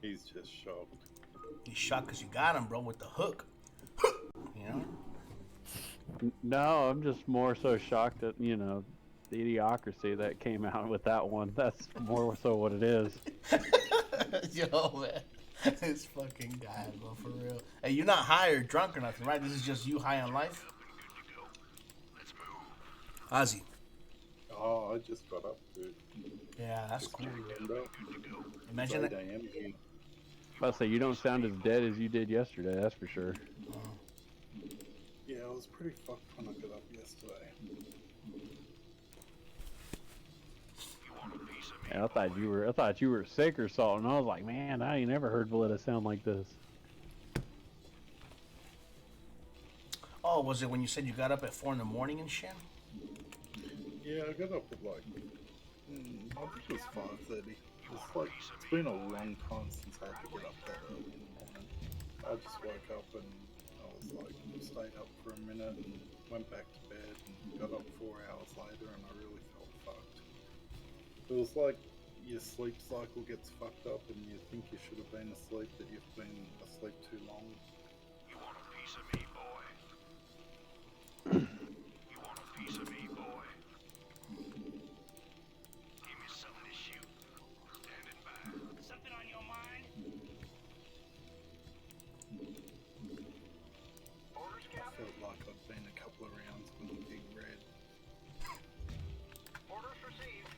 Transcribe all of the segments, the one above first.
He's just shocked. He's shocked because you got him, bro, with the hook. You know? No, I'm just more so shocked at, you know, the idiocracy that came out with that one. That's more so what it is. Yo, man. This fucking guy, bro, for real. Hey, you're not high or drunk or nothing, right? This is just you high on life? Ozzy. Oh, I just got up, dude. Yeah, that's Just cool. Imagine Imagine it's that. 8 a.m. here. I'll say you don't sound as dead as you did yesterday, that's for sure. Yeah, I was pretty fucked when I got up yesterday. And I thought you were sick or something. I was like, man, I ain't never heard Valletta sound like this. Oh, was it when you said you got up at 4 in the morning and shit? Yeah, I got up at like, I think it was 5:30. It's been a long time since I had to get up that early in the morning. I just woke up and I was like, stayed up for a minute and went back to bed and got up 4 hours later and I really felt fucked. It was like your sleep cycle gets fucked up and you think you should have been asleep, but you've been asleep too long. You want a piece of me, boy? You want a piece of me, boy? Give me some of this shoot. Standing by. Something on your mind? Orders, I felt like I'd been a couple of rounds with a big red. Orders received.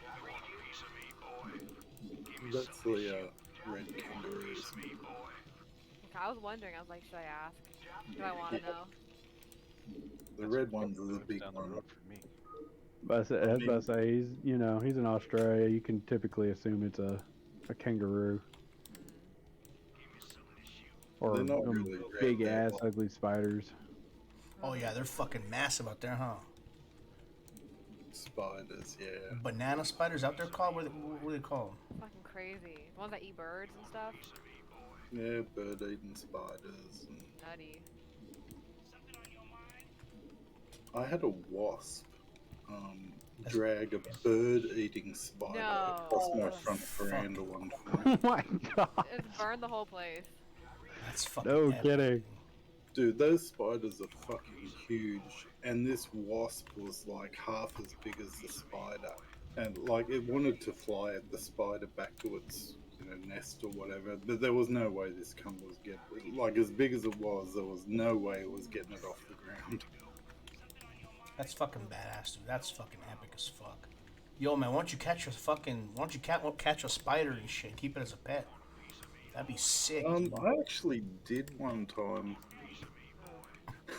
I want a piece of me, boy. Give me That's some of this the shoot. red You want a kangaroos. piece of me, boy? Okay, I was wondering. I was like, should I ask? Do I want to know? The red ones are the big ones. I was about to say, he's, you know, he's in Australia. You can typically assume it's a kangaroo. Or They're not really red, big they're ass like- ugly spiders. Oh, yeah, they're fucking massive out there, huh? Spiders, yeah. Banana spiders out there called? What are they called? Fucking crazy. The ones that eat birds and stuff. Yeah, bird-eating spiders. And Nutty. I had a wasp drag a bird-eating spider No. across my front veranda one time. Oh my god. It burned the whole place. That's fucking No epic. kidding. Dude, those spiders are fucking huge, and this wasp was like half as big as the spider, and like it wanted to fly at the spider back to its nest or whatever, but there was no way this cunt was getting, like, as big as it was, there was no way it was getting it off the ground. That's fucking badass, dude. That's fucking epic as fuck. Yo, man, why don't you catch a spider and shit? Keep it as a pet. That'd be sick. Dude. I actually did one time.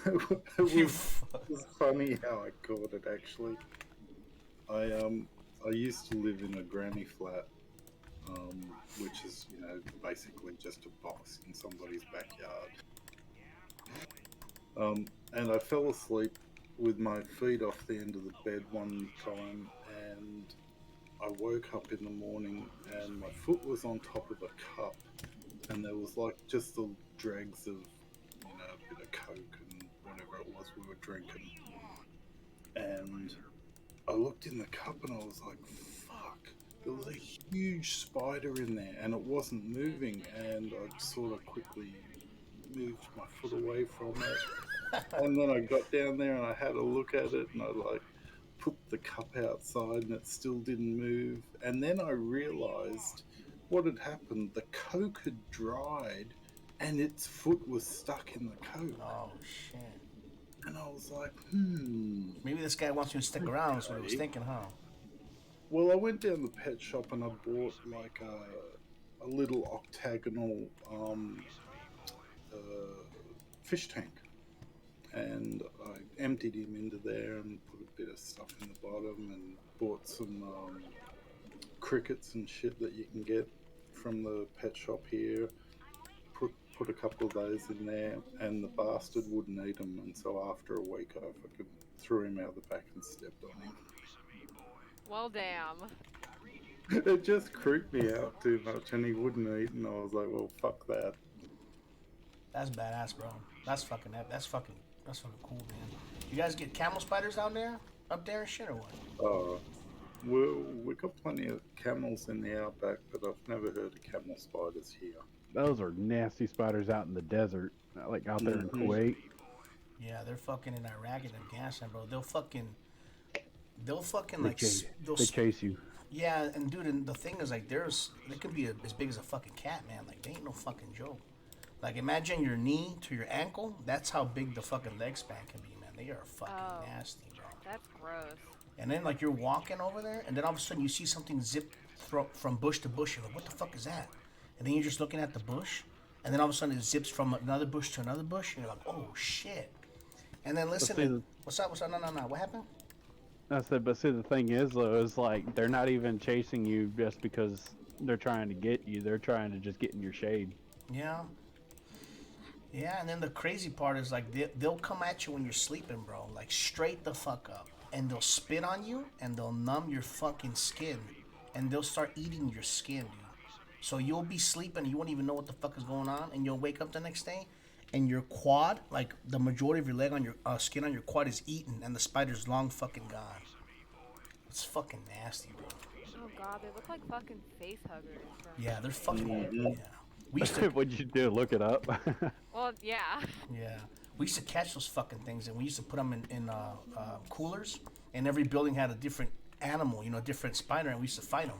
it You was funny how I caught it. Actually, I used to live in a granny flat, which is basically just a box in somebody's backyard. And I fell asleep with my feet off the end of the bed one time, and I woke up in the morning and my foot was on top of a cup, and there was like just the dregs of a bit of Coke and whatever it was we were drinking. And I looked in the cup and I was like, fuck, there was a huge spider in there and it wasn't moving, and I sort of quickly moved my foot away from it. And then I got down there and I had a look at it and I like put the cup outside and it still didn't move. And then I realized what had happened. The Coke had dried and its foot was stuck in the Coke. Oh, shit. And I was like, Maybe this guy wants you to stick around, that's what he was thinking, huh? Well, I went down the pet shop and I bought like a little octagonal fish tank. And I emptied him into there and put a bit of stuff in the bottom and bought some crickets and shit that you can get from the pet shop here. Put a couple of those in there, and the bastard wouldn't eat them. And so after a week, I fucking threw him out the back and stepped on him. Well, damn. It just creeped me out too much, and he wouldn't eat, and I was like, well, fuck that. That's badass, bro. That's fucking cool, man. You guys get camel spiders down there, up there and shit, or what? Well, we've got plenty of camels in the outback, but I've never heard of camel spiders here. Those are nasty spiders out in the desert, like out there in Mhm. Kuwait. Yeah, they're fucking in Iraq and Afghanistan, bro. They'll fucking They like chase, they'll they chase you. yeah, and dude, and the thing is like they can be as big as a fucking cat, man. Like they ain't no fucking joke. Like imagine your knee to your ankle. That's how big the fucking leg span can be, man. They are fucking Oh, nasty, bro. that's gross. And then like you're walking over there, and then all of a sudden you see something zip from bush to bush. You're like, what the fuck is that? And then you're just looking at the bush, and then all of a sudden it zips from another bush to another bush, and you're like, oh shit. And then But listen, see, what's up? What's up? No, no, no. What happened? I said, but see, the thing is, though, is like they're not even chasing you just because they're trying to get you. They're trying to just get in your shade. Yeah. Yeah, and then the crazy part is like they'll come at you when you're sleeping, bro. Like straight the fuck up. And they'll spit on you and they'll numb your fucking skin. And they'll start eating your skin, dude. So you'll be sleeping and you won't even know what the fuck is going on. And you'll wake up the next day and your quad, like the majority of your leg on your skin on your quad is eaten and the spider's long fucking gone. It's fucking nasty, bro. Oh god, they look like fucking face huggers. Yeah, they're fucking. Mhm. Yeah. We used to. What'd you do? Look it up? Well, yeah. Yeah, we used to catch those fucking things, and we used to put them in coolers. And every building had a different animal, you know, different spider, and we used to fight them.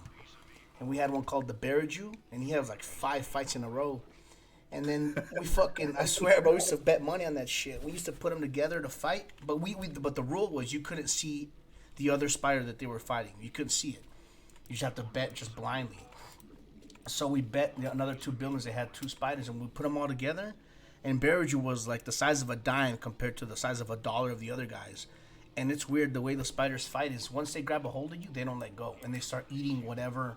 And we had one called the Barraju, and he has like 5 fights in a row. And then we fucking, I swear, bro, we used to bet money on that shit. We used to put them together to fight, but but the rule was you couldn't see the other spider that they were fighting. You couldn't see it. You just have to bet just blindly. So we bet another 2 buildings. They had 2 spiders, and we put them all together. And Barraju was like the size of a dime compared to the size of a dollar of the other guys. And it's weird the way the spiders fight is once they grab a hold of you, they don't let go, and they start eating whatever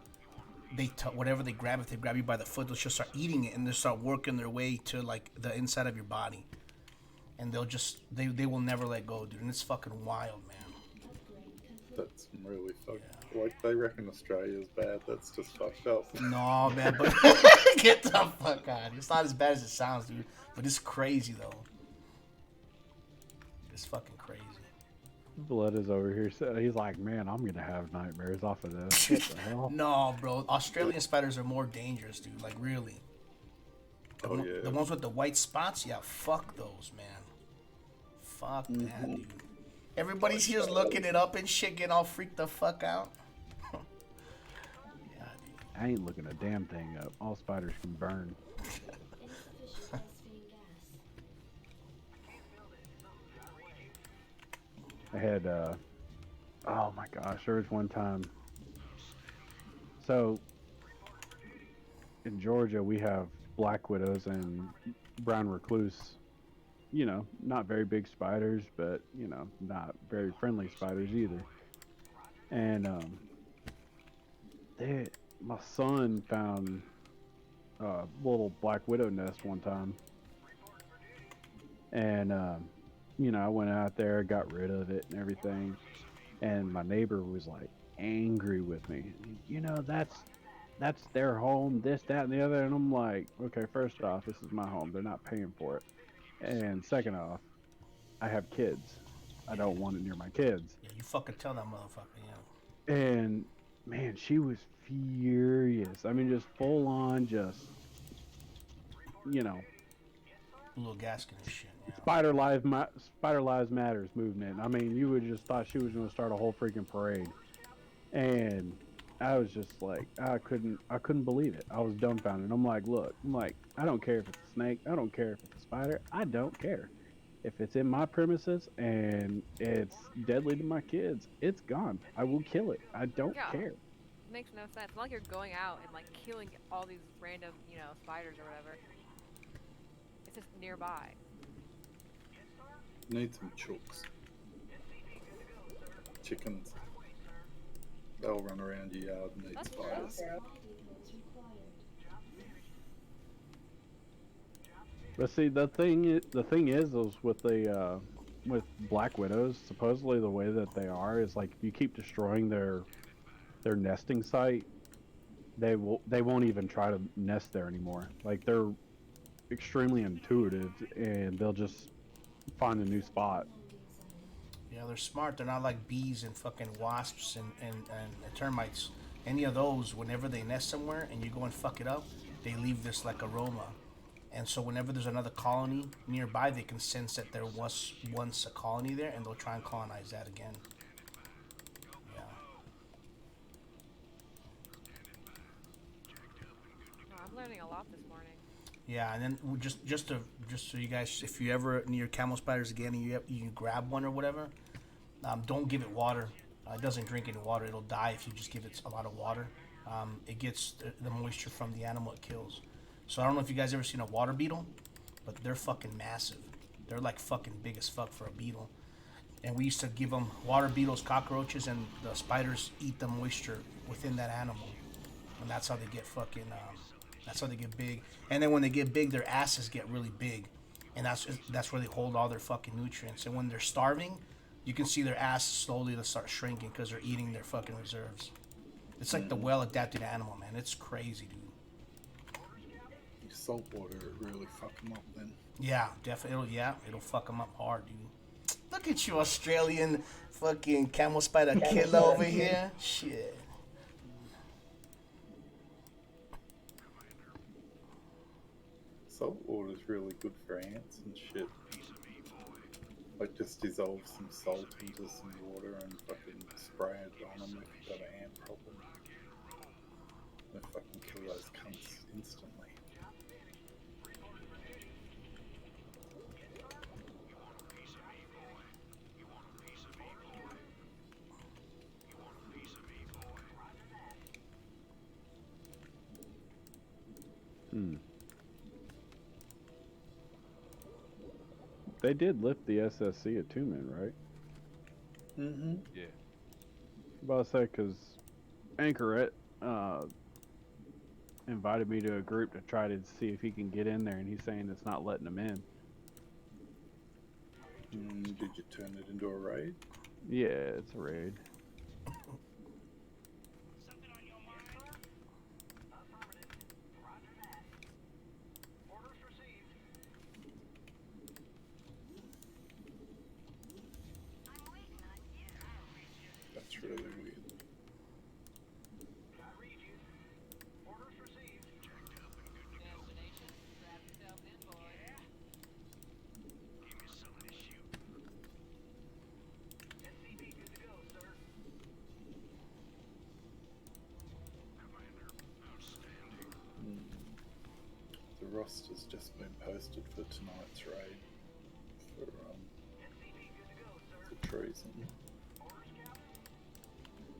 whatever they grab. If they grab you by the foot, they'll just start eating it, and they start working their way to like the inside of your body. And they'll just they will never let go, dude. And it's fucking wild, man. That's really fucked. Like they reckon Australia's bad. That's just fucked up. No, man, but get the fuck out. It's not as bad as it sounds, dude. But it's crazy though. It's fucking crazy. Blood is over here. So he's like, man, I'm gonna have nightmares off of this. What the hell? No, bro. Australian spiders are more dangerous, dude. Like really. Oh yeah. The ones with the white spots, yeah, fuck those, man. Fuck that, dude. Everybody's here's looking it up and shit, getting all freaked the fuck out. Yeah, dude. I ain't looking a damn thing up. All spiders can burn. I had, oh my gosh, there was one time. So, in Georgia, we have black widows and brown recluse. You know, not very big spiders, but, you know, not very friendly spiders either. And, my son found a little black widow nest one time. And, you know, I went out there, got rid of it and everything. And my neighbor was like angry with me. You know, that's their home, this, that, and the other. And I'm like, okay, first off, this is my home. They're not paying for it. And second off, I have kids. I don't want it near my kids. Yeah, you fucking tell that motherfucker, yeah. And man, she was furious. I mean, just full on, just, you know, A little gasket and shit, yeah. Spider Lives Matters movement. I mean, you would just thought she was going to start a whole freaking parade. And I was just like, I couldn't believe it. I was dumbfounded. I'm like, look, I don't care if it's a snake. I don't care if it's a spider. I don't care. If it's in my premises and it's deadly to my kids, it's gone. I will kill it. I don't Yeah. care. It makes no sense. It's not like you're going out and like killing all these random, you know, spiders or whatever. It's just nearby. Need some chooks. Chickens. They'll run around your yard and eat That's spiders. But see, the thing is with black widows, supposedly the way that they are is like if you keep destroying their nesting site, they won't even try to nest there anymore. Like they're extremely intuitive and they'll just find a new spot. Yeah, they're smart. They're not like bees and fucking wasps and termites. Any of those, whenever they nest somewhere and you go and fuck it up, they leave this like aroma. And so whenever there's another colony nearby, they can sense that there was once a colony there, and they'll try and colonize that again. Yeah. Oh, I'm learning a lot this morning. Yeah, and then just so you guys, if you ever near camel spiders again and you grab one or whatever, don't give it water. It doesn't drink any water. It'll die if you just give it a lot of water. It gets the moisture from the animal it kills. So I don't know if you guys ever seen a water beetle, but they're fucking massive. They're like fucking big as fuck for a beetle. And we used to give them water beetles, cockroaches, and the spiders eat the moisture within that animal, and that's how they get fucking. That's how they get big. And then when they get big, their asses get really big, and that's where they hold all their fucking nutrients. And when they're starving, you can see their ass slowly start shrinking because they're eating their fucking reserves. It's like the well-adapted animal, man. It's crazy, dude. Salt water really fuck them up then. Yeah, definitely. It'll fuck them up hard, dude. Look at you, Australian fucking camel spider killer over here. Shit. Salt water is really good for ants and shit. Like just dissolve some salt into some water and fucking spray it on them if you've got an ant problem. They fucking kill those cunts instantly. They did lift the SSC attunement, right? Mm-hmm. Yeah. About to say, because Anchoret invited me to a group to try to see if he can get in there, and he's saying it's not letting him in. Did you turn it into a raid? Yeah, it's a raid. Something on your mind? Affirmative. Roger that. Orders received. I'm waiting on you. That's really weird. I read you. Orders received. Checked up and good to go. Destination. Strap yourself in, boy. Yeah. Give me something to shoot. SCP good to go, sir. Commander, outstanding. The roster's just been posted for tonight's raid for SCP good to go, sir. for treason. Orders, Captain.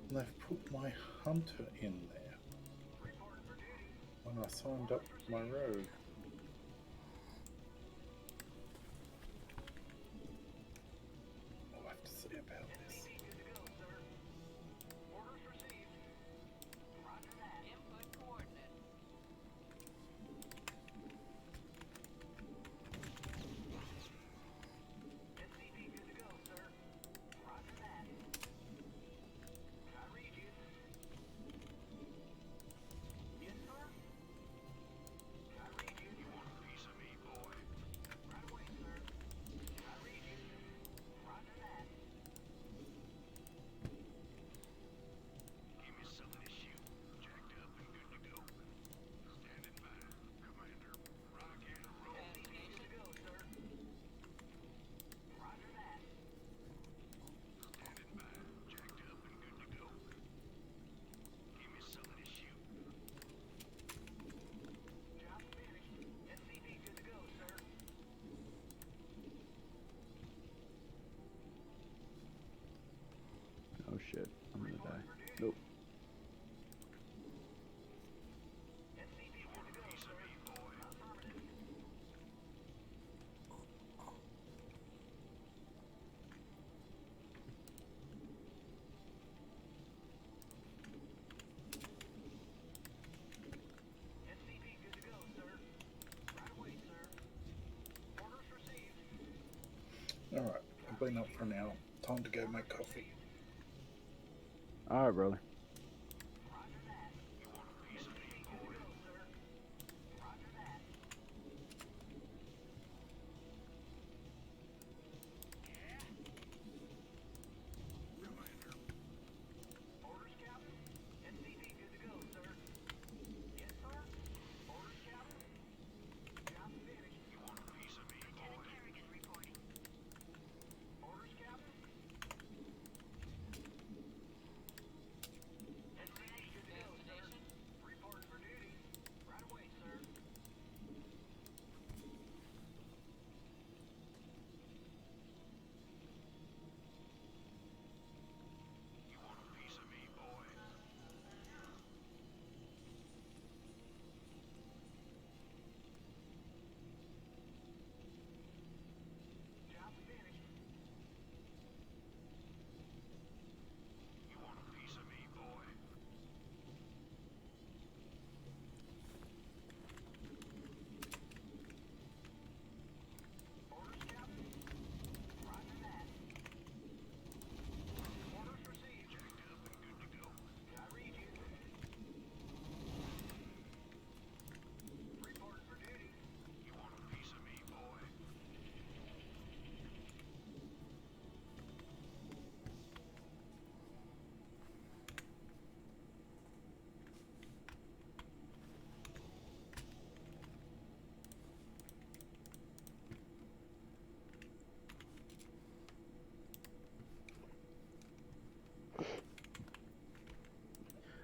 And they've put my hunter in there Reporting for duty. when I signed up my rogue. I'll have to see about this. SCP good to go, sir. Orders received. Roger that. Input coordinate. SCP good to go, sir. Roger that. I read you. Yes, sir. I read you. You want a piece of me, boy? Right away, sir. I read you. Roger that. Give me something to shoot. Jacked up and good to go. Standing by. Commander, rock and roll. SCP good to go, sir. Roger that. Standing by. Jacked up and good to go. Give me something to shoot. Job finished. SCP good to go, sir. Oh shit, I'm gonna die. Nope. SCP good to go, sir. Affirmative. SCP good to go, sir. Right away, sir. Orders received. Alright, I've been up for an hour. Time to go make coffee. Alright, brother. Roger that. You want a piece of me, boy? Go, sir. Roger that. Yeah.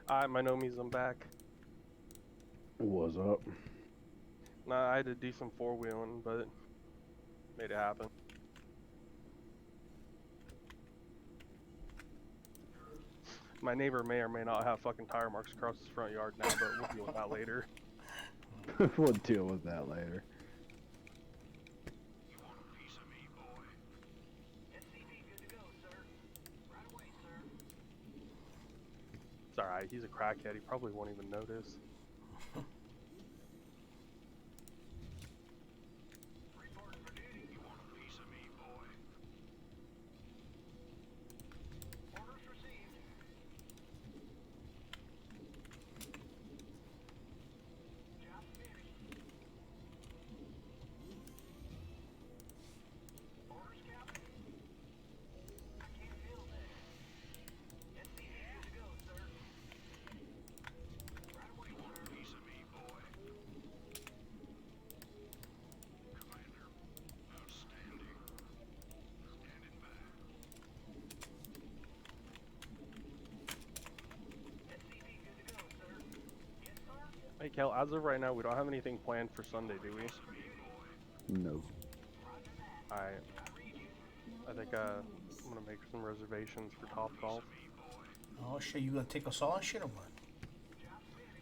My nomies, I'm back. What's up? Nah, I had to do some four-wheeling, but made it happen. My neighbor may or may not have fucking tire marks across his front yard now, but we'll deal with that later. We'll deal with that later. You want a piece of me, boy? SCV good to go, sir. Right away, sir. It's alright, he's a crackhead, he probably won't even notice. Reporting for duty. You want a piece of me, boy? Orders received. Job finished. Orders, Captain. I can't feel that. SCV good to go, sir. Right away, you want a piece of me, boy? Commander, outstanding. Standing by. SCV good to go, sir. Yes, sir. Hey Kel, as of right now, we don't have anything planned for Sunday, do we? No. Alright. I think I'm gonna make some reservations for Top Golf. Oh shit, you gonna take us all and shit or what?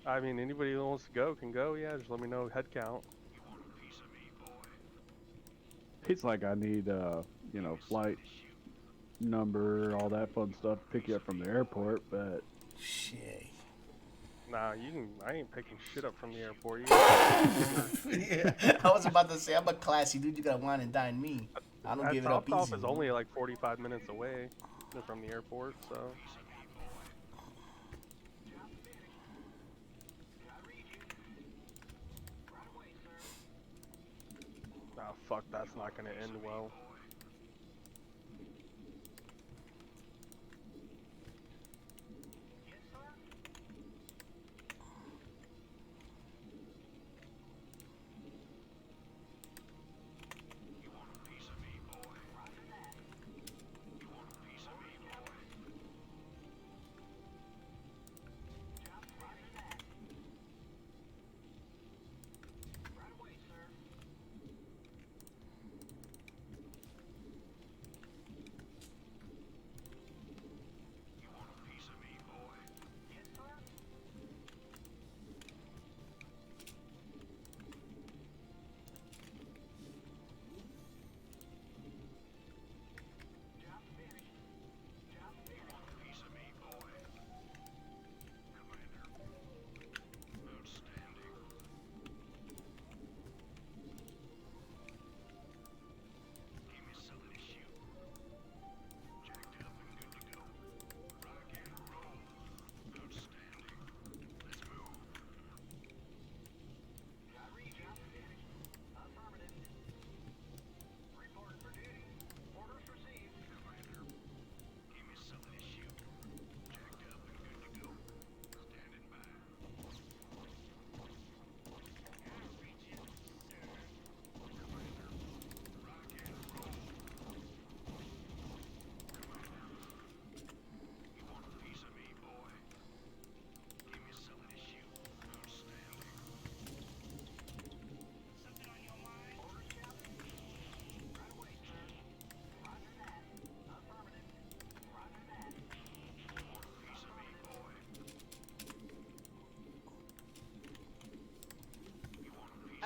I mean, anybody who wants to go can go, yeah, just let me know head count. It's like I need, you know, flight number, all that fun stuff to pick you up from the airport, but Shit. Nah, I ain't picking shit up from the airport. Yeah, I was about to say, I'm a classy dude. You gotta wine and dine me. I don't give it up Topgolf easy. is only like 45 minutes away from the airport, so. Ah, fuck, that's not gonna end well.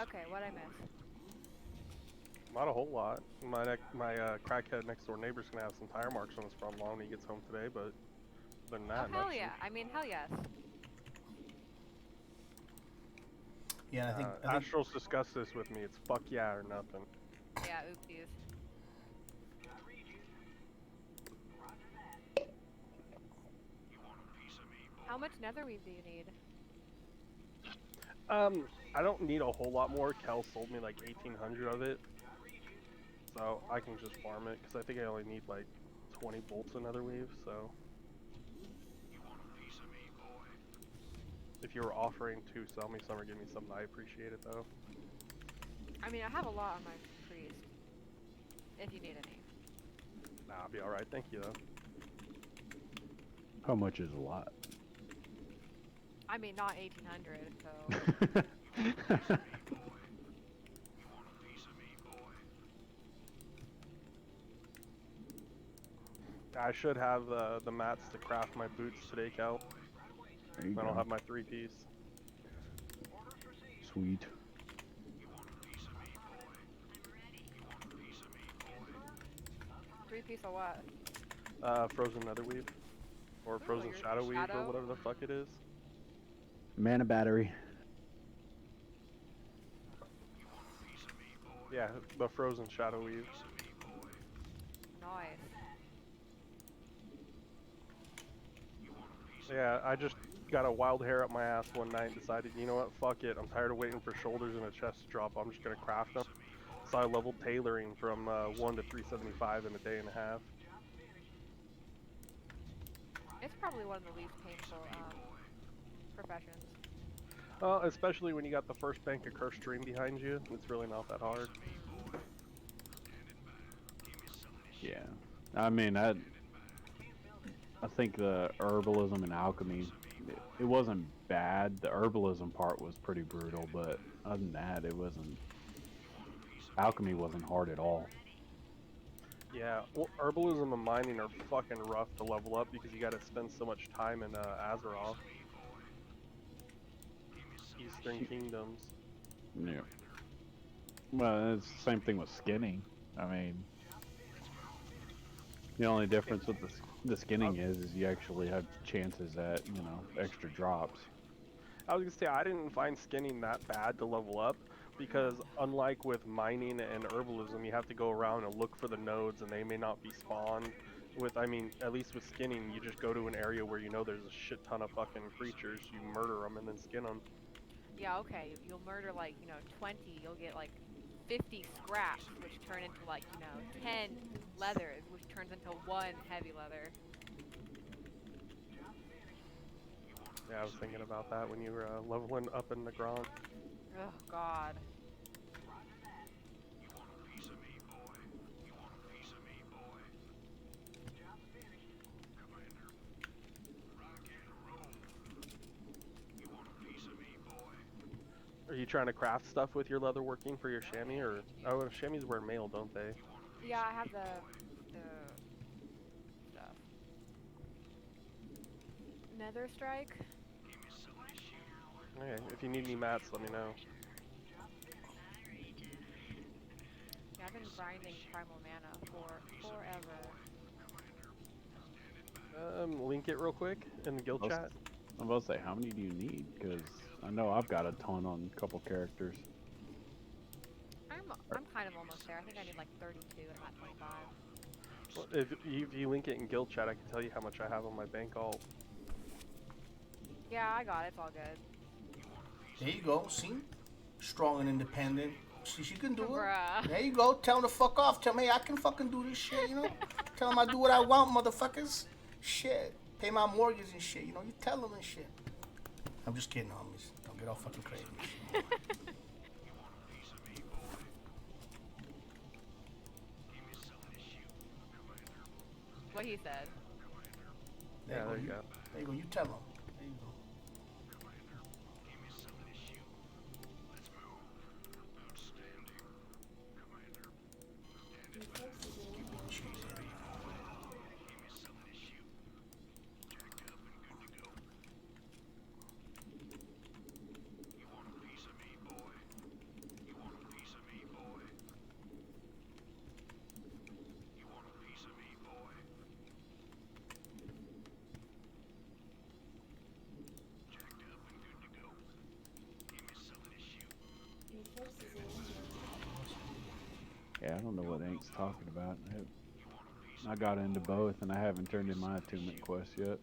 Okay, what I miss? Not a whole lot. My crackhead next door neighbor's gonna have some tire marks on his front lawn when he gets home today, but other than Oh, that, hell nothing. yeah. I mean, hell yes. Yeah, I think Astral's discussed this with me. It's fuck yeah or nothing. Yeah, oopsies. How much netherweave do you need? I don't need a whole lot more. Kel sold me like 1,800 of it, so I can just farm it because I think I only need like 20 bolts of netherweave. So if you were offering to sell me some or give me some, I appreciate it though. I mean, I have a lot on my priest. If you need any. Nah, I'll be alright. Thank you though. how much is a lot? I mean, not 1800, so. I should have the mats to craft my boots today, Cal. There you I don't go. have my 3-piece. Sweet. 3-piece of what? Frozen Netherweave. Or Ooh, Frozen your Shadow Weave, or shadow? whatever the fuck it is. Mana battery. Yeah, the Frozen Shadow Weave. Nice. Yeah, I just got a wild hair up my ass one night and decided, you know what, fuck it. I'm tired of waiting for shoulders and a chest to drop. I'm just gonna craft them. So I leveled tailoring from 1 to 375 in a day and a half. It's probably one of the least painful professions. Well, especially when you got the first bank of cursed dream behind you, it's really not that hard. Yeah. I mean, I think the herbalism and alchemy, it wasn't bad. The herbalism part was pretty brutal, but other than that, it wasn't. Alchemy wasn't hard at all. Yeah, well, herbalism and mining are fucking rough to level up because you gotta spend so much time in Azeroth. Eastern Kingdoms. Yeah. Well, it's the same thing with skinning. I mean, the only difference with the skinning is you actually have chances at, you know, extra drops. I was gonna say, I didn't find skinning that bad to level up, because unlike with mining and herbalism, you have to go around and look for the nodes and they may not be spawned. I mean, at least with skinning, you just go to an area where you know there's a shit ton of fucking creatures, you murder them and then skin them. Yeah, okay, you'll murder like, 20, you'll get like 50 scraps, which turn into like, 10 leathers, which turns into 1 heavy leather. Yeah, I was thinking about that when you were leveling up in the ground. Oh, God. Are you trying to craft stuff with your leatherworking for your chamois, or oh, chamois wear mail, don't they? Yeah, I have the stuff. Nether strike? Okay, if you need any mats, let me know. Yeah, I've been grinding primal mana for forever. Link it real quick in the guild chat. I'm about to say, how many do you need? Because I know I've got a ton on a couple characters. I'm kind of almost there. I think I need like 32 and I'm at 25. Well, if you link it in guild chat, I can tell you how much I have on my bank alt. Yeah, I got it. It's all good. There you go. See? Strong and independent. She can do it. Bruh. There you go. Tell him to fuck off. Tell him, hey, I can fucking do this shit, you know? Tell him I do what I want, motherfuckers. Shit. Pay my mortgage and shit, you know? You tell him and shit. I'm just kidding, homies. Don't get all fucking crazy. What he said. Yeah, there you go. There you go. You tell him. There you go. Yeah, I don't know what Ink's talking about. I got into both, and I haven't turned in my attunement quest yet.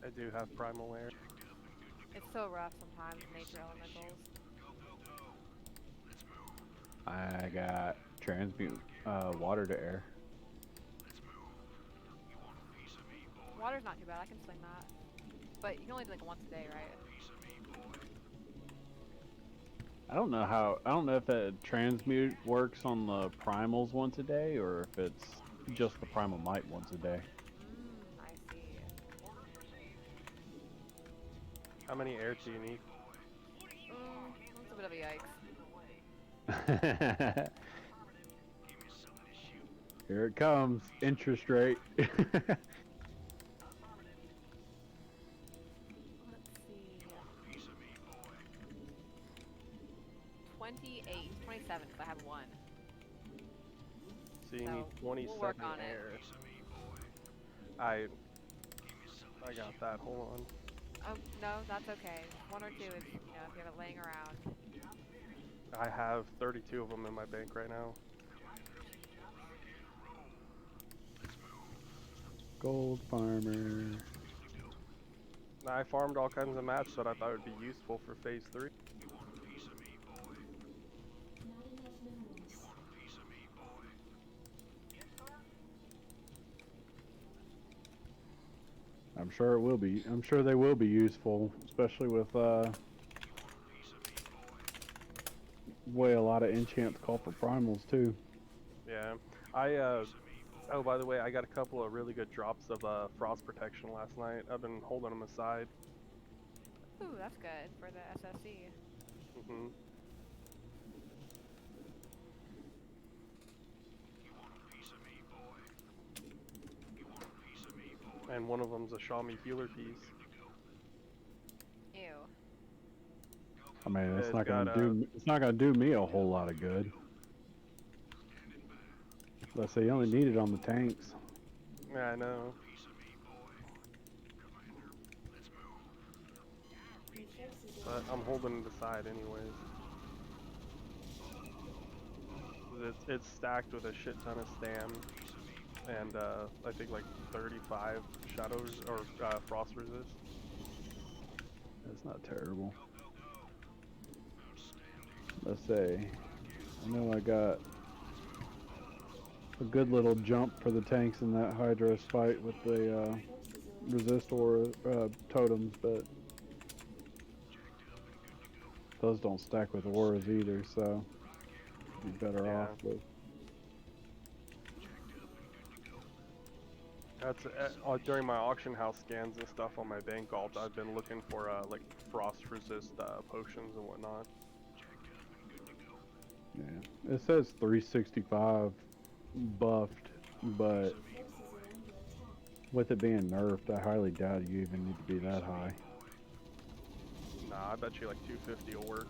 I do have primal air. It's so rough sometimes, nature elementals. I got transmute water to air. Water's not too bad. I can swing that. But you can only do like once a day, right? I don't know if that transmute works on the primals once a day or if it's just the primal might once a day. I see. How many airs do you need? That's a bit of a yikes. Here it comes, interest rate. Let's see. 28, 27, because I have one. So you So, need we'll 27 work on it. airs. I got that. Hold on. Oh, no, that's okay. One or two if, you know, if you have it laying around. I have 32 of them in my bank right now. Gold farmer. I farmed all kinds of mats that I thought would be useful for phase 3. I'm sure it will be. I'm sure they will be useful, especially with way a lot of enchants call for primals too. Yeah. Oh, by the way, I got a couple of really good drops of frost protection last night. I've been holding them aside. Ooh, that's good for the SSC. hmm And one of them's a Xiaomi healer piece. Ew. I mean, it's It's not got gonna do. It's not gonna do me a whole lot of good. Let's say you only need it on the tanks. Yeah, I know. But I'm holding it aside anyways. It's stacked with a shit ton of stam. And I think like 35 shadows or frost resist. That's not terrible. Let's say, I know I got a good little jump for the tanks in that Hydros fight with the resist aura totems, but those don't stack with auras either, so be better Yeah. off with. That's during my auction house scans and stuff on my bank alt. I've been looking for like frost resist potions and whatnot. Yeah, it says 365 buffed, but with it being nerfed, I highly doubt you even need to be that high. Nah, I bet you like 250 will work.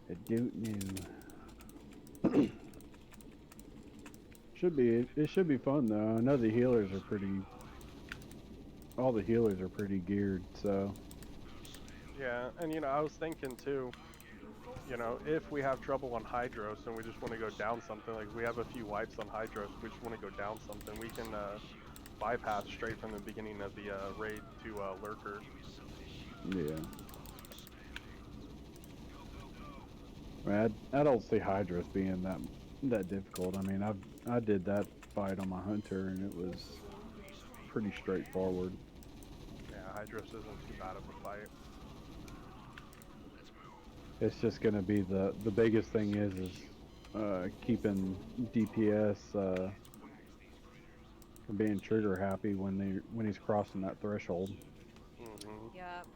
I don't know. It should be fun though. I know the healers are pretty. All the healers are pretty geared, so. Yeah, and you know, I was thinking too, you know, if we have trouble on Hydros and we just want to go down something, like we have a few wipes on Hydros, we just want to go down something, we can bypass straight from the beginning of the raid to Lurker. Yeah. I mean, I don't see Hydros being that difficult. I mean, I did that fight on my hunter and it was pretty straightforward. Yeah, Hydros isn't too bad of a fight. It's just gonna be the biggest thing is keeping DPS from being trigger happy when he's crossing that threshold. Mm-hmm. Yep.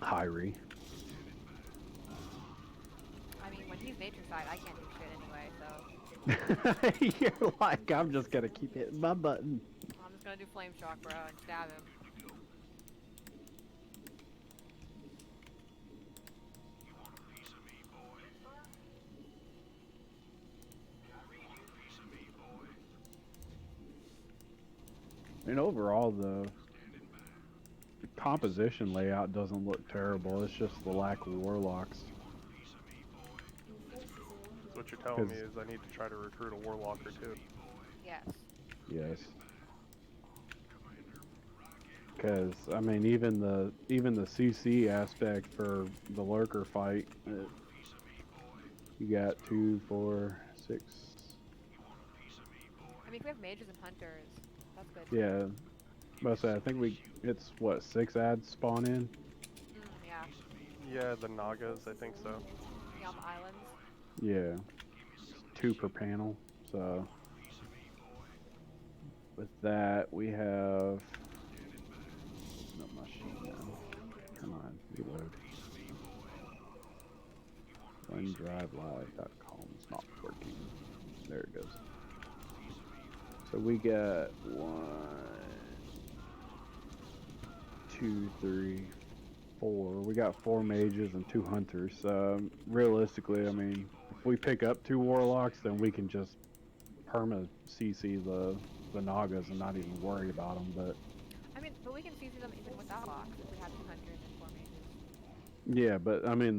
Hyrie. I mean, when he's nature side, I can't do shit anyway, so You're like, I'm just gonna keep hitting my button. I'm just gonna do flame shock, bro, and stab him. And overall, the composition layout doesn't look terrible. It's just the lack of warlocks. So what you're telling me is I need to try to recruit a warlock or two. Yes. Yes. Because I mean, even the CC aspect for the lurker fight, you got 2, 4, 6. I mean, if we have mages and hunters, that's good. Yeah, but I think it's what 6 ads spawn in. Yeah. Yeah, the Nagas, I think so. Yeah, on the islands. Yeah, it's 2 per panel. So with that, we have no machine gun. Come on, reload. OneDriveLive.com is not working. There it goes. So we got 1, 2, 3, 4. We got 4 mages and 2 hunters. Realistically, I mean, if we pick up 2 warlocks, then we can just perma CC the Nagas and not even worry about them. But I mean, but we can CC them even without locks if we have 2 hunters and 4 mages. yeah, but I mean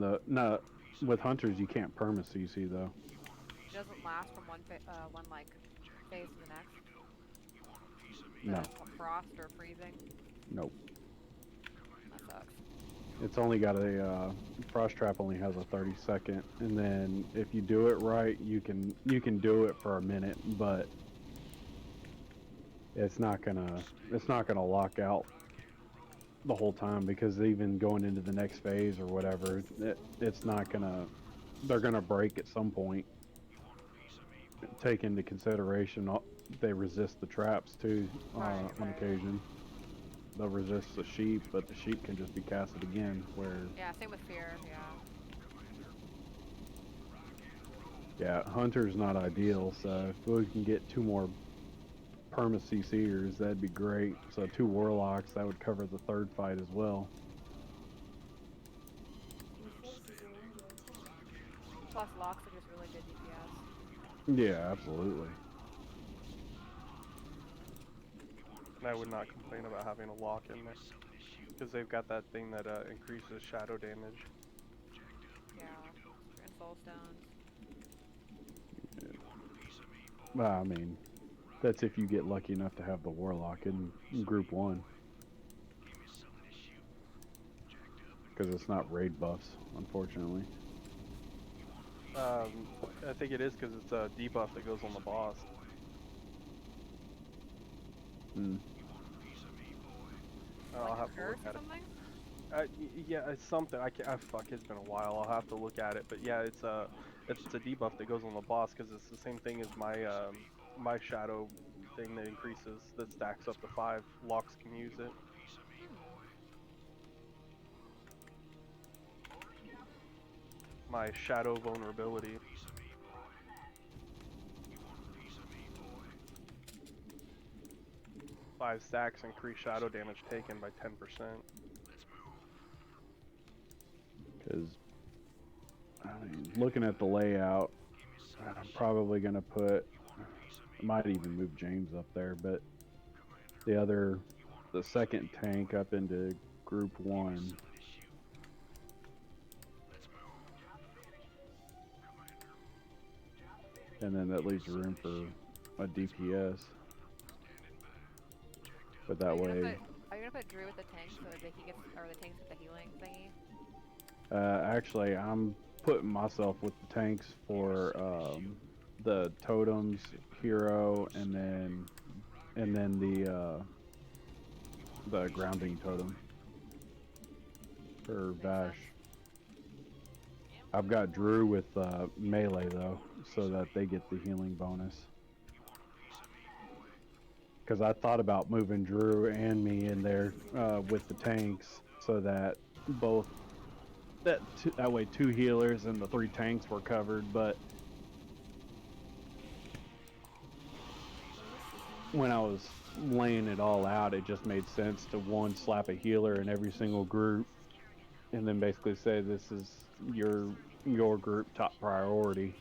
with hunters you can't perma CC though. It doesn't last from one like phase to the next. No. Frost or freezing. Nope. That sucks. It's only got a frost trap only has a 30-second, and then if you do it right, you can do it for a minute, but it's not gonna lock out the whole time, because even going into the next phase or whatever, it's not gonna. They're gonna break at some point. Take into consideration they resist the traps too on occasion. They'll resist the sheep, but the sheep can just be casted again. Where Yeah, same with fear. yeah, hunter's not ideal. So if we can get 2 more perma CCers, that'd be great. So 2 warlocks, that would cover the 3rd fight as well. Plus locks are just really good DPS. Yeah, absolutely. And I would not complain about having a lock in there. Because they've got that thing that increases shadow damage. Yeah. And soul stones. Well, I mean, that's if you get lucky enough to have the warlock in group 1. Because it's not raid buffs, unfortunately. I think it is because it's a debuff that goes on the boss. I'll Like have a to look curse or at it. something? Yeah, it's something. Fuck, it's been a while. I'll have to look at it. But yeah, it's a debuff that goes on the boss because it's the same thing as my shadow thing that increases, that stacks up to 5. Locks can use it. My shadow vulnerability. Five stacks increase shadow damage taken by 10%. Because, I mean, looking at the layout, I'm probably going to put, I might even move James up there, but the 2nd tank up into group 1. And then that leaves room for a DPS. But that way... Are you gonna put Drew with the tank so that he gets, or the tanks with the healing thingy? Actually, I'm putting myself with the tanks for the totems, hero, and then the grounding totem for Vash. I've got Drew with melee though, so that they get the healing bonus. Because I thought about moving Drew and me in there with the tanks, so that that way 2 healers and the 3 tanks were covered. But when I was laying it all out, it just made sense to slap a healer in every single group, and then basically say this is your group top priority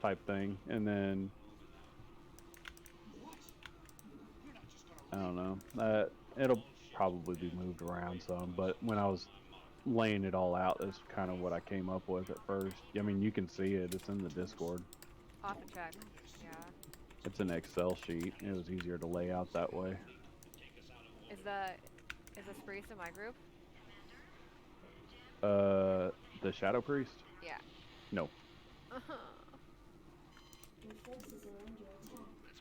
type thing, and then I don't know. It'll probably be moved around some, but when I was laying it all out, that's kind of what I came up with at first. I mean, you can see it. It's in the Discord. I'll have to check. Yeah. It's an Excel sheet. It was easier to lay out that way. Is the Priest in my group? The Shadow Priest? Yeah. No.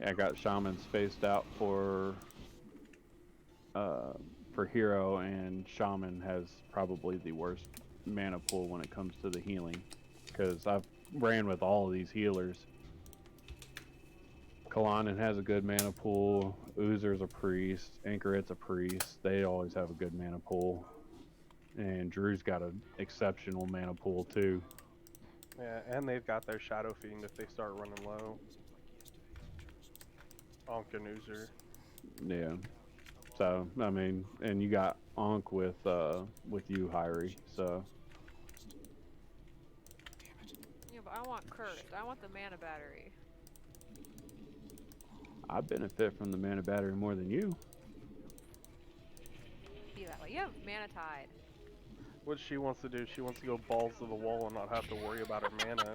I got Shaman spaced out for Hero, and Shaman has probably the worst mana pool when it comes to the healing, because I've ran with all of these healers. Kalanin has a good mana pool, Oozer's a priest, Anchoret's a priest, they always have a good mana pool. And Drew's got an exceptional mana pool too. Yeah, and they've got their Shadow Fiend if they start running low. Ankh and Oozer. Yeah. So I mean, and you got Ankh with you, Hyrie. So Yeah, but I want Cursed. I want the mana battery. I benefit from the mana battery more than you. Be that way. You have mana tide. What she wants to do, she wants to go balls to the wall and not have to worry about her mana.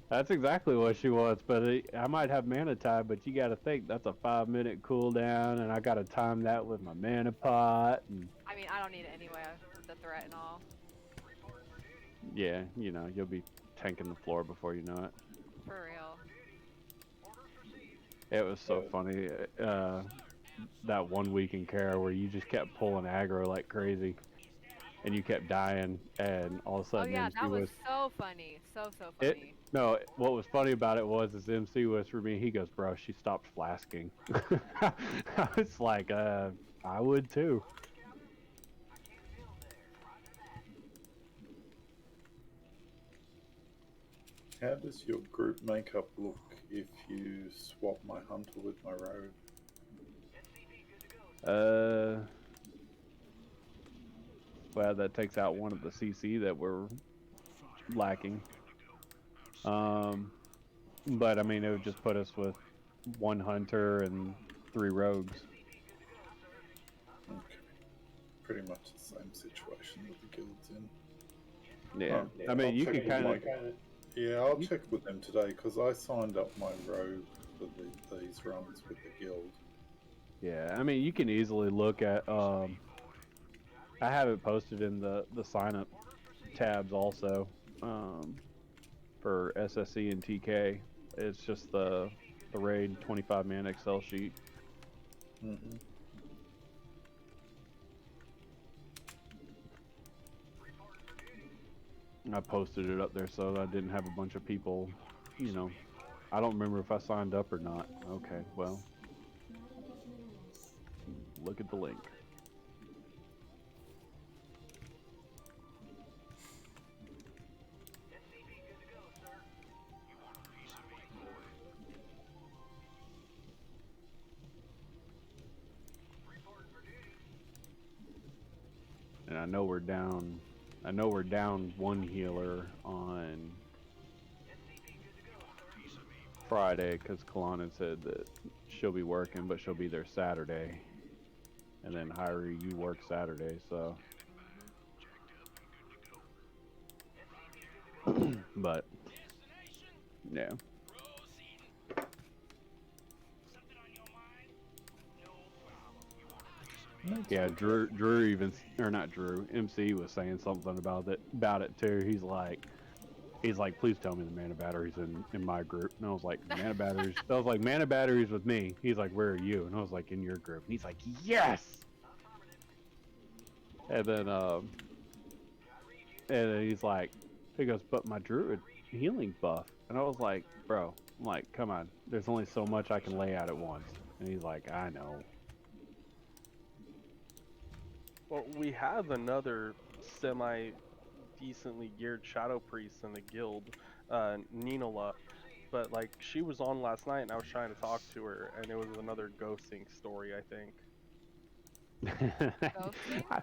That's exactly what she wants, but I might have mana tide, but you got to think that's a 5-minute cooldown, and I got to time that with my mana pot. And I mean, I don't need it anyway with the threat and all. yeah, you know, you'll be tanking the floor before you know it. For real. It was so funny. That 1 week in Kara where you just kept pulling aggro like crazy, and you kept dying, and all of a Oh sudden yeah, MC that was so funny. So It, funny. no, what was funny about it was MC was for me. He goes, "Bro, she stopped flasking." I was like, I would too." How does your group makeup look if you swap my hunter with my rogue? Well, that takes out one of the CC that we're lacking. But I mean, it would just put us with 1 hunter and 3 rogues. Okay. Pretty much the same situation that the guild's in. Yeah, Oh, I mean, I'll you check can with kind of. Yeah, I'll check with them today because I signed up my rogue for these runs with the guild. Yeah, I mean, you can easily look at. I have it posted in the sign up tabs also, for SSC and TK. It's just the raid 25-man Excel sheet. Mm-hmm. I posted it up there so I didn't have a bunch of people, you know. I don't remember if I signed up or not. Okay, well, look at the link. And I know we're down. I know we're down 1 healer on Friday because Kalana said that she'll be working, but she'll be there Saturday. And then Hyrie, you work Saturday, so. But yeah. Yeah, Drew even, or not Drew, MC was saying something about it too. He's like, please tell me the mana batteries in my group. And I was like, mana batteries. I was like, mana batteries with me. He's like, where are you? And I was like, in your group. And he's like, yes. And then he's like, he goes, but my druid healing buff. And I was like, bro, I'm like, come on. There's only so much I can lay out at once. And he's like, I know. Well, we have another semi-decently geared Shadow Priest in the guild, Ninola. But, like, she was on last night and I was trying to talk to her, and it was another ghosting story, I think. Ghosting?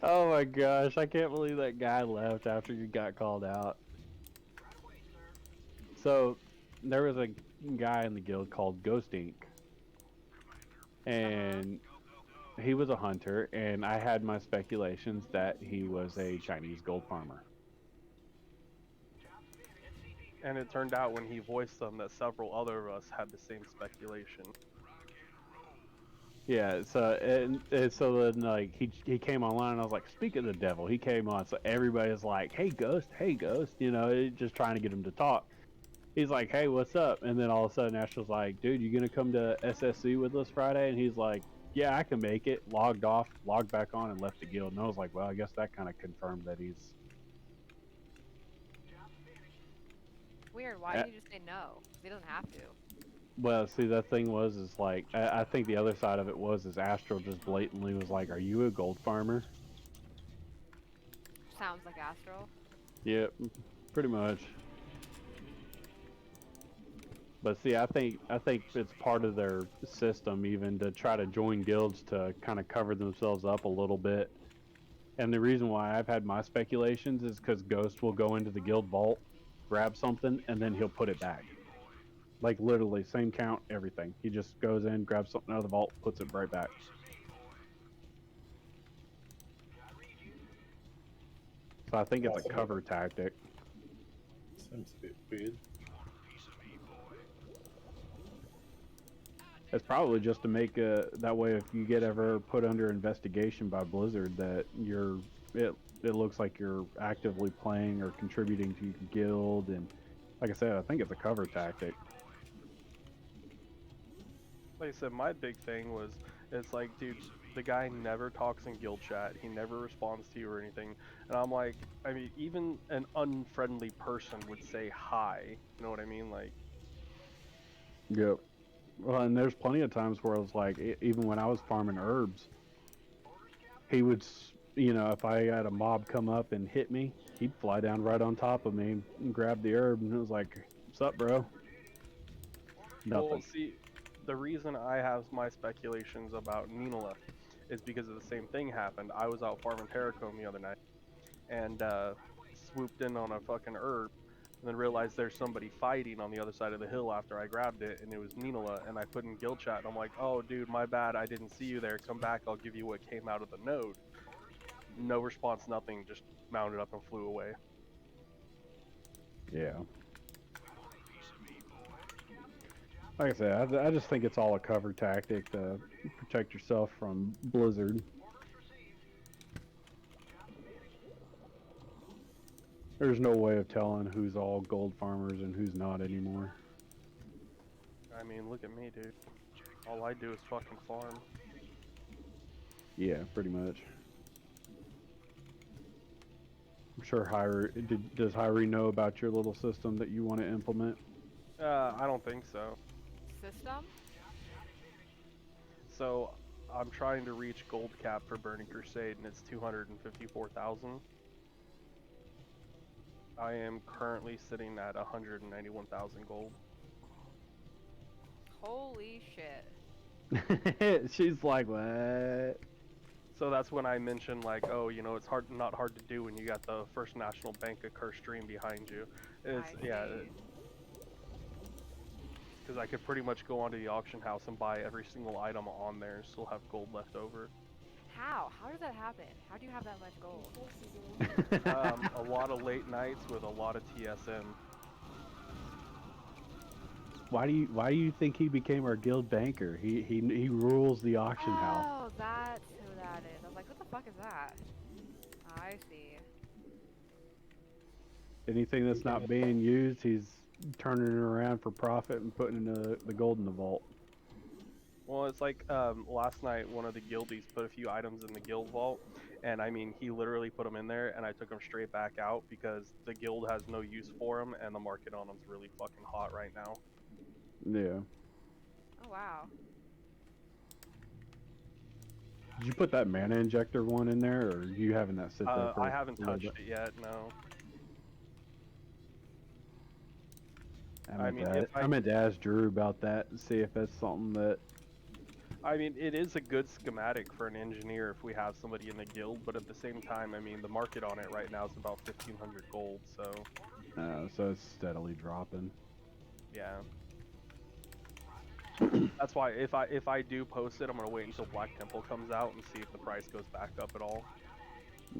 Oh my gosh, I can't believe that guy left after you got called out. So, there was a guy in the guild called Ghost Inc. and he was a hunter, and I had my speculations that he was a Chinese gold farmer. And it turned out when he voiced them that several other of us had the same speculation. Yeah, so and so then like he came online, and I was like, speak of the devil, he came on, so everybody's like, hey Ghost, you know, just trying to get him to talk. He's like, hey, what's up? And then all of a sudden Astro's like, dude, you gonna come to SSC with us Friday? And he's like, yeah, I can make it. Logged off, logged back on, and left the guild. And I was like, well, I guess that kind of confirmed that he's Weird. Why didn't you just say no? 'Cause he doesn't have to. well, see, the thing was, is like, I think the other side of it was, is Astro just blatantly was like, are you a gold farmer? Sounds like Astro. Yep, pretty much. But see, I think it's part of their system even to try to join guilds to kind of cover themselves up a little bit. And the reason why I've had my speculations is because Ghost will go into the guild vault, grab something, and then he'll put it back. Like literally, same count, everything. He just goes in, grabs something out of the vault, puts it right back. So I think it's a cover tactic. Seems a bit weird. It's probably just to make that way if you get ever put under investigation by Blizzard that it looks like you're actively playing or contributing to your guild, and like I said, I think it's a cover tactic. Like I said, my big thing was, it's like, dude, the guy never talks in guild chat. He never responds to you or anything. And I'm like, I mean, even an unfriendly person would say hi. You know what I mean? Like, Yep. Well, and there's plenty of times where I was like, even when I was farming herbs, he would, you know, if I had a mob come up and hit me, he'd fly down right on top of me and grab the herb, and it was like, "What's up, bro?" Nothing. well, see, the reason I have my speculations about Ninala is because of the same thing happened. I was out farming Terracombe the other night and swooped in on a fucking herb, and then realized there's somebody fighting on the other side of the hill after I grabbed it, and it was Ninala, and I put in guild chat, and I'm like, oh dude, my bad, I didn't see you there, come back, I'll give you what came out of the node. No response, nothing, just mounted up and flew away. Yeah. Like I said, I just think it's all a cover tactic to protect yourself from Blizzard. There's no way of telling who's all gold farmers and who's not anymore. I mean, look at me, dude. All I do is fucking farm. Yeah, pretty much. I'm sure does Hyrie know about your little system that you want to implement? I don't think so. System? So, I'm trying to reach gold cap for Burning Crusade, and it's 254,000. I am currently sitting at 191,000 gold. Holy shit. She's like, what? So that's when I mentioned, like, oh, you know, it's not hard to do when you got the First National Bank of Cursed Stream behind you. It's, yeah, because I could pretty much go onto the auction house and buy every single item on there and still have gold left over. How? How does that happen? How do you have that much gold? A lot of late nights with a lot of TSM. Why do you think he became our guild banker? He rules the auction house. Oh, that's who that is. I was like, what the fuck is that? I see. Anything that's not being used, he's turning it around for profit and putting the gold in the vault. Well, it's like last night one of the guildies put a few items in the guild vault, and I mean, he literally put them in there, and I took them straight back out because the guild has no use for them, and the market on them's really fucking hot right now. Yeah. Oh, wow. Did you put that mana injector one in there, or are you having that sit there for I haven't a little touched bit? it yet, no. I meant to ask Drew about that and see if that's something that... I mean, it is a good schematic for an engineer if we have somebody in the guild, but at the same time, I mean, the market on it right now is about 1,500 gold, so... So it's steadily dropping. Yeah. That's why if I do post it, I'm gonna wait until Black Temple comes out and see if the price goes back up at all.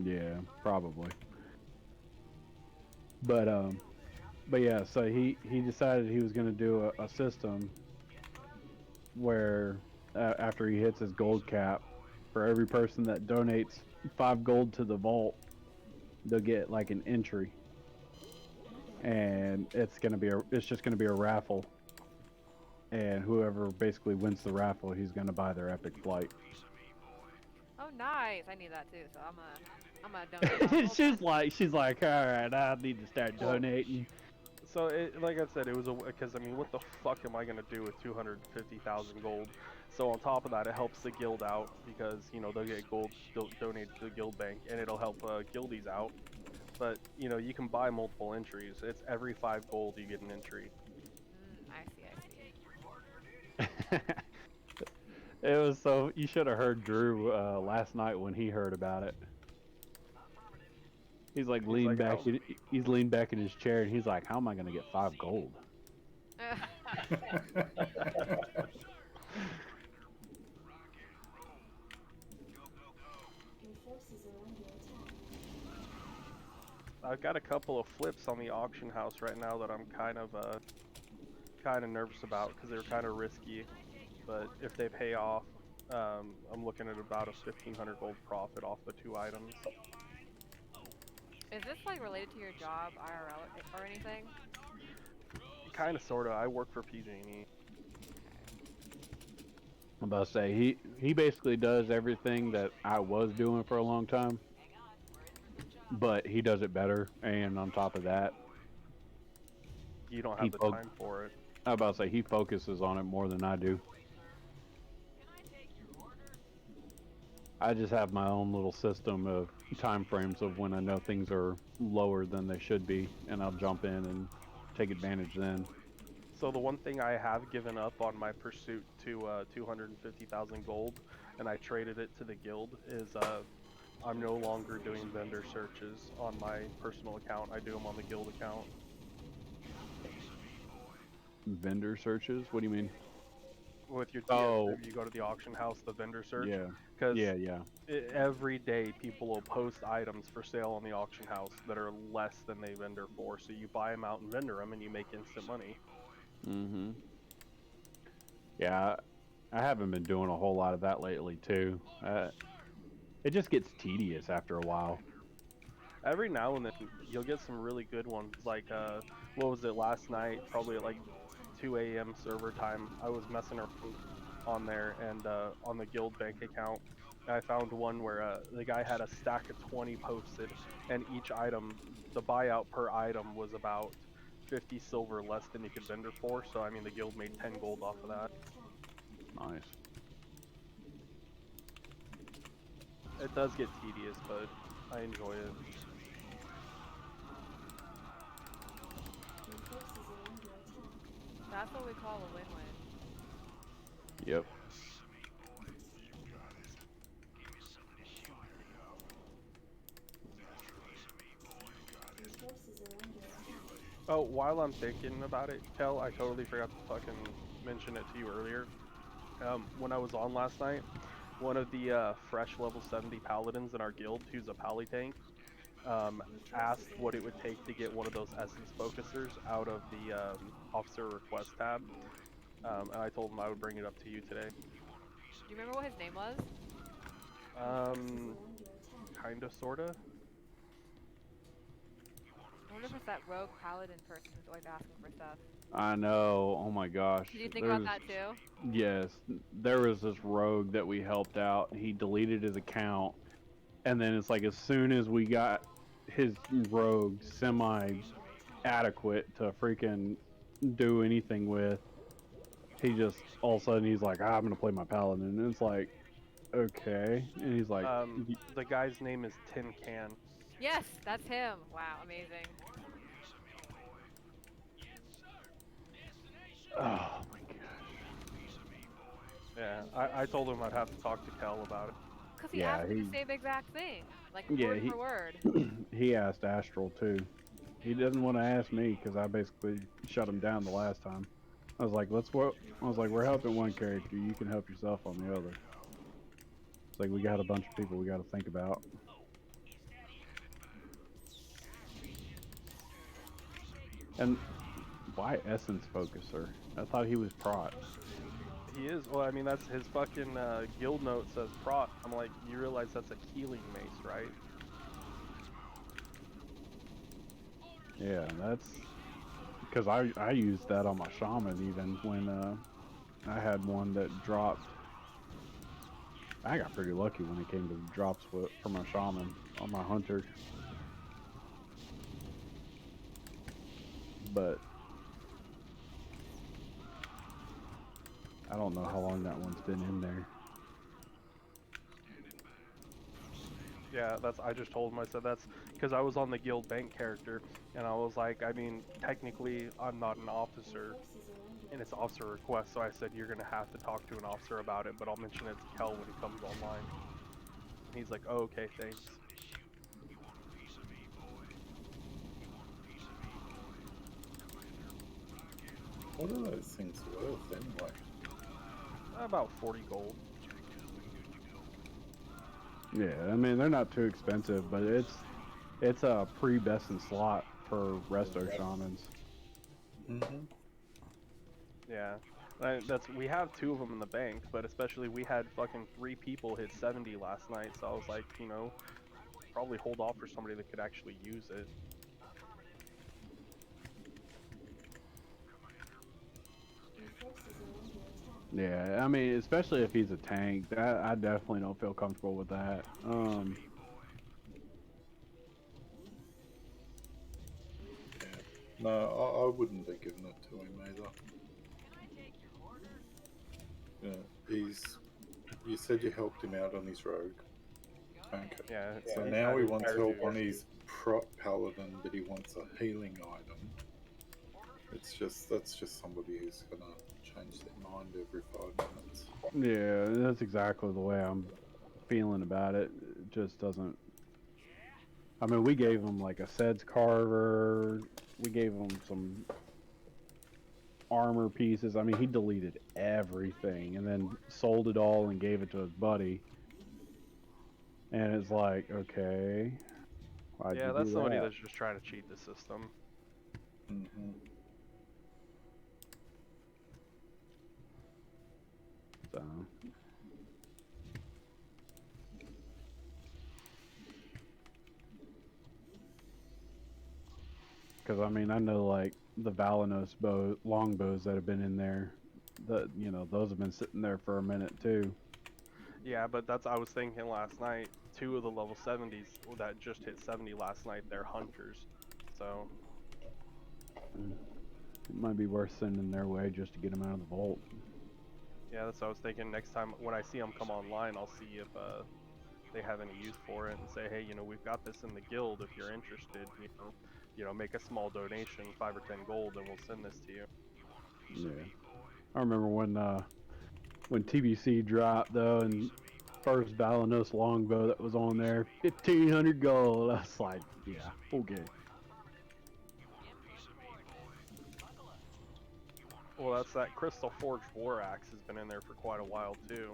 Yeah, probably. But yeah, so he decided he was going to do a system where after he hits his gold cap, for every person that donates 5 gold to the vault, they'll get like an entry, and it's just gonna be a raffle, and whoever basically wins the raffle, he's gonna buy their epic flight. Oh, nice. I need that too, so I'm gonna donate. my whole She's like, all right, I need to start Well, donating. So, like I said, it was because I mean, what the fuck am I gonna do with 250,000 gold? So on top of that, it helps the guild out because you know they'll get gold donated to the guild bank, and it'll help guildies out. But you know you can buy multiple entries. It's every 5 gold you get an entry. I see. I see. It was so you should have heard Drew last night when he heard about it. He's like He's leaned like, back. "How?" He's leaned back in his chair, and he's like, "How am I gonna get 5 gold?" I've got a couple of flips on the auction house right now that I'm kind of nervous about because they're kind of risky. But if they pay off, I'm looking at about a 1,500 gold profit off the 2 items. Is this like related to your job, IRL, or anything? Kind of, sorta. I work for PG&E. I'm about to say he basically does everything that I was doing for a long time, but he does it better. And on top of that, You don't he have the fo- time for it. I'm about to say he focuses on it more than I do. I just have my own little system of time frames of when I know things are lower than they should be, and I'll jump in and take advantage then. So the one thing I have given up on my pursuit to 250,000 gold, and I traded it to the guild, is I'm no longer doing vendor searches on my personal account. I do them on the guild account. Vendor searches? What do you mean? With your Oh, TS, you go to the auction house, the vendor search, yeah, because yeah. every day people will post items for sale on the auction house that are less than they vendor for. So you buy them out and vendor them, and you make instant money. Mm-hmm. Yeah, I haven't been doing a whole lot of that lately too. It just gets tedious after a while. Every now and then you'll get some really good ones. Like what was it last night? Probably at like 2 a.m. server time. I was messing around on there and on the guild bank account. I found one where the guy had a stack of 20 posted, and each item, the buyout per item was about 50 silver less than you could vendor for. So I mean, the guild made 10 gold off of that. Nice. It does get tedious, but I enjoy it. That's what we call a win-win. Yep. Oh, while I'm thinking about it, Kel, I totally forgot to fucking mention it to you earlier. When I was on last night, one of the fresh level 70 paladins in our guild, who's a pally tank, asked what it would take to get one of those essence focusers out of the officer request tab, and I told him I would bring it up to you today. Do you remember what his name was? Kinda, sorta. I wonder if it's that rogue paladin person who's always asking for stuff. I know. Oh my gosh. Did you think about that too? Yes, there was this rogue that we helped out. He deleted his account, and then it's like as soon as we got his rogue semi adequate to freaking do anything with, he just all of a sudden he's like, I'm gonna play my paladin, and it's like, okay, and he's like, The guy's name is Tin Can. Yes, that's him. Wow, amazing. oh my gosh. Yeah, I told him I'd have to talk to Kel about it. Because he Yeah, asked me he- the same exact thing. Like, Yeah, word he- for word. He asked Astral too. He doesn't want to ask me because I basically shut him down the last time. I was like, we're helping one character. You can help yourself on the other. It's like we got a bunch of people we got to think about. And why Essence Focuser? I thought he was Prot. He is. Well, I mean, that's his fucking guild note says prot. I'm like, you realize that's a healing mace, right? Yeah, that's because I used that on my shaman even when I had one that dropped. I got pretty lucky when it came to drops for my shaman on my hunter. But I don't know how long that one's been in there. Yeah, that's. I just told him. I said that's because I was on the guild bank character, and I was like, I mean, technically, I'm not an officer, and it's officer request. So I said you're gonna have to talk to an officer about it, but I'll mention it to Kel when he comes online. And he's like, oh, okay, thanks. What are those things worth anyway? About 40 gold. Yeah, I mean they're not too expensive, but it's a pre-best in slot for resto shamans. Mm-hmm. Yeah, that's we have 2 of them in the bank, but especially we had fucking 3 people hit 70 last night, so I was like, you know, probably hold off for somebody that could actually use it. Yeah, I mean especially if he's a tank, that I definitely don't feel comfortable with that. Yeah. No, I wouldn't be giving it to him either. Yeah, you said you helped him out on his rogue. Okay. Yeah, So he's now had he his wants fair help dues. on his prot paladin, but he wants a healing item. That's just somebody who's gonna change their mind every 5 minutes. Yeah, that's exactly the way I'm feeling about it. It just doesn't. I mean, we gave him like a Sed's carver. We gave him some armor pieces. I mean, he deleted everything and then sold it all and gave it to his buddy. And it's like, okay, why'd Yeah, you that's do somebody that? that's just trying to cheat the system. Mm-hmm. So, because I mean, I know like the Valanos longbows that have been in there, those have been sitting there for a minute too. Yeah, but that's I was thinking last night. 2 of the level 70s that just hit 70 last night, they're hunters. So It might be worth sending their way just to get them out of the vault. yeah, that's what I was thinking. Next time when I see them come online, I'll see if they have any use for it and say, hey, you know, we've got this in the guild. If you're interested, make a small donation, 5 or 10 gold, and we'll send this to you. Yeah, I remember when TBC dropped though, and first Valanos longbow that was on there, 1,500 gold. I was like, yeah, okay. Well, that's that Crystal Forged War Axe has been in there for quite a while too.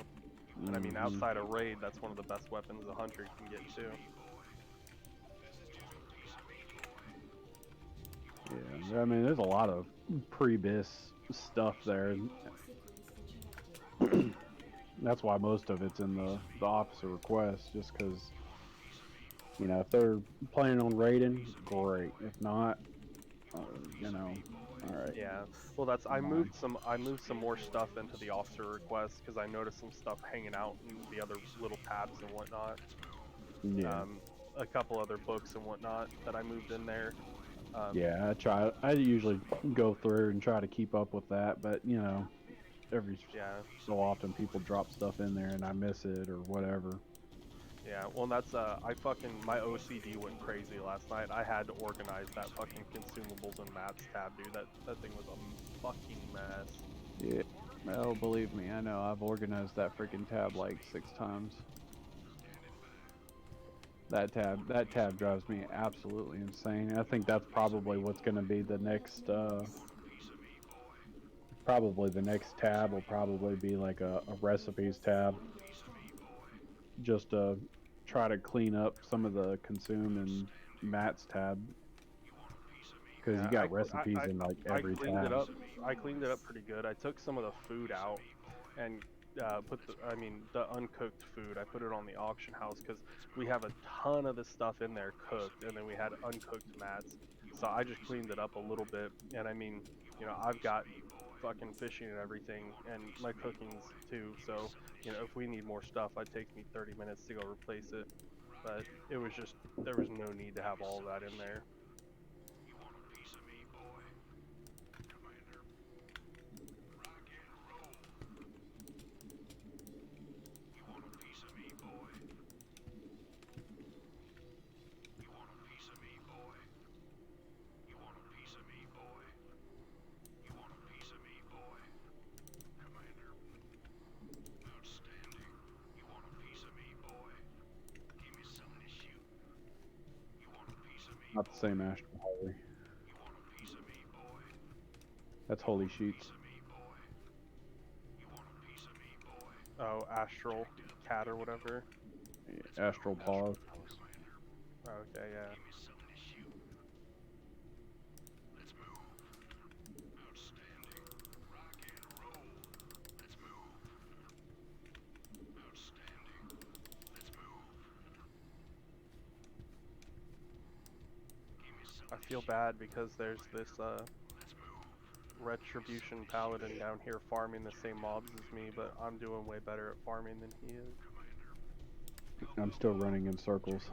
And I mean, Mm-hmm. outside of raid, that's one of the best weapons a hunter can get too. Yeah, I mean, there's a lot of pre-bis stuff there. That's why most of it's in the officer request, just because, if they're planning on raiding, great. If not, all right. Yeah. Well, that's Never mind. I moved some more stuff into the officer request because I noticed some stuff hanging out in the other little tabs and whatnot. Yeah. A couple other books and whatnot that I moved in there. Yeah, I usually go through and try to keep up with that, but every Yeah. so often people drop stuff in there and I miss it or whatever. Yeah, well, that's my OCD went crazy last night. I had to organize that fucking consumables and mats tab, dude. That thing was a fucking mess. Yeah. Oh, believe me, I know. I've organized that freaking tab like 6 times. That tab drives me absolutely insane. I think that's probably what's going to be the next probably the next tab will probably be like a recipes tab, just to try to clean up some of the consume and mats tab, because you Yeah, got recipes in like I every cleaned it tab. up. I cleaned it up pretty good. I took some of the food out and put the, I mean, the uncooked food. I put it on the auction house because we have a ton of the stuff in there cooked, and then we had uncooked mats. So I just cleaned it up a little bit, and I mean, you know, I've got fucking fishing and everything, and my cooking's too. So you know, if we need more stuff, it takes me 30 minutes to go replace it. But it was just there was no need to have all of that in there. Not the same Astral Holy. That's Holy Sheets. Oh, Astral Cat or whatever. Astral Pause. Okay, yeah. I feel bad because there's this Retribution Paladin down here farming the same mobs as me, but I'm doing way better at farming than he is. I'm still running in circles.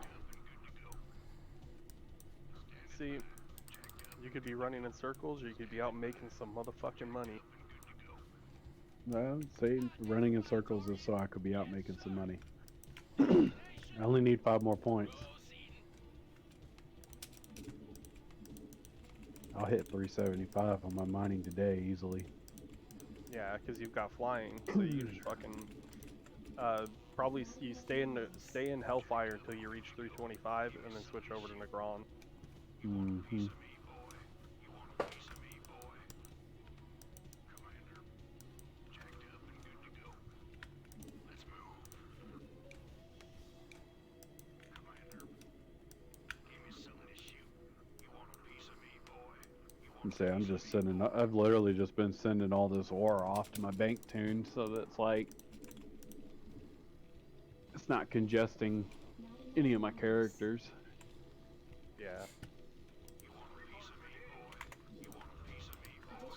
See, you could be running in circles or you could be out making some motherfucking money. Well, see, running in circles is so I could be out making some money. I only need 5 more points. I'll hit 375 on my mining today easily. Yeah, because you've got flying, so you just fucking probably you stay in Hellfire until you reach 325, and then switch over to Negron. Mm-hmm. And say I'm just sending. I've literally just been sending all this ore off to my bank tune, so that's like it's not congesting any of my characters. Yeah.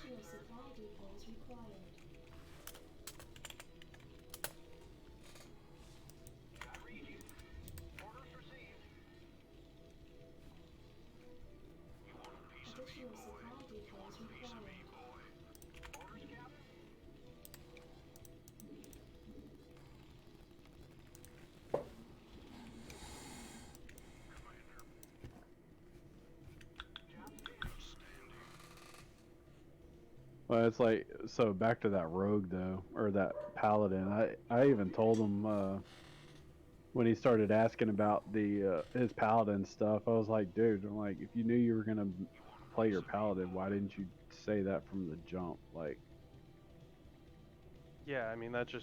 Additional supply depots required. Additional supply depots required. Well, it's like so back to that rogue though, or that paladin. I even told him when he started asking about the his paladin stuff. I was like, dude, I'm like, if you knew you were gonna play your paladin, why didn't you say that from the jump? Like, Yeah, I mean that's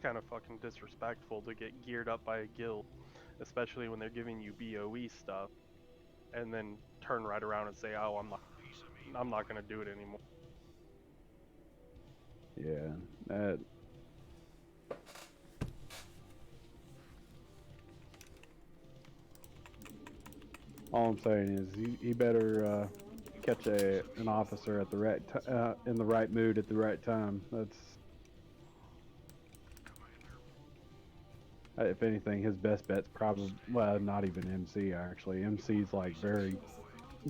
kind of fucking disrespectful to get geared up by a guild, especially when they're giving you BOE stuff, and then turn right around and say, "Oh, I'm not gonna do it anymore." yeah, that. All I'm saying is he better catch an officer at the right in the right mood at the right time. That's if anything, his best bet's probably well, not even MC actually. MC's like very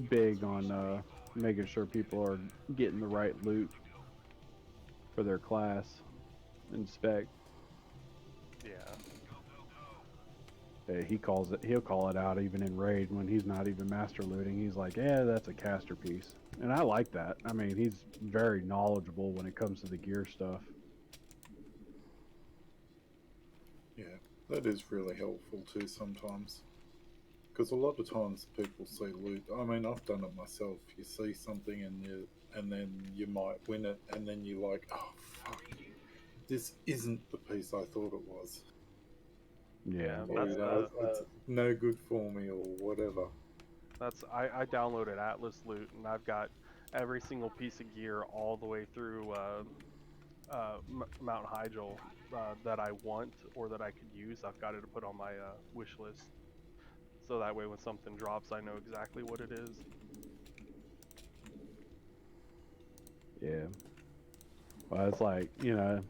big on making sure people are getting the right loot for their class and spec. Yeah. He calls it. He'll call it out even in raid when he's not even master looting. He's like, "Yeah, that's a caster piece," and I like that. I mean, he's very knowledgeable when it comes to the gear stuff. Yeah, that is really helpful too sometimes. Because a lot of times people see loot. I mean, I've done it myself. You see something and you and then you might win it, and then you're like, oh fuck, this isn't the piece I thought it was. Yeah. Or, That's it's no good for me or whatever. I downloaded Atlas Loot, and I've got every single piece of gear all the way through Mount Hyjal that I want or that I could use. I've got it to put on my wish list, so that way when something drops, I know exactly what it is. Yeah. Well, it's like, you know,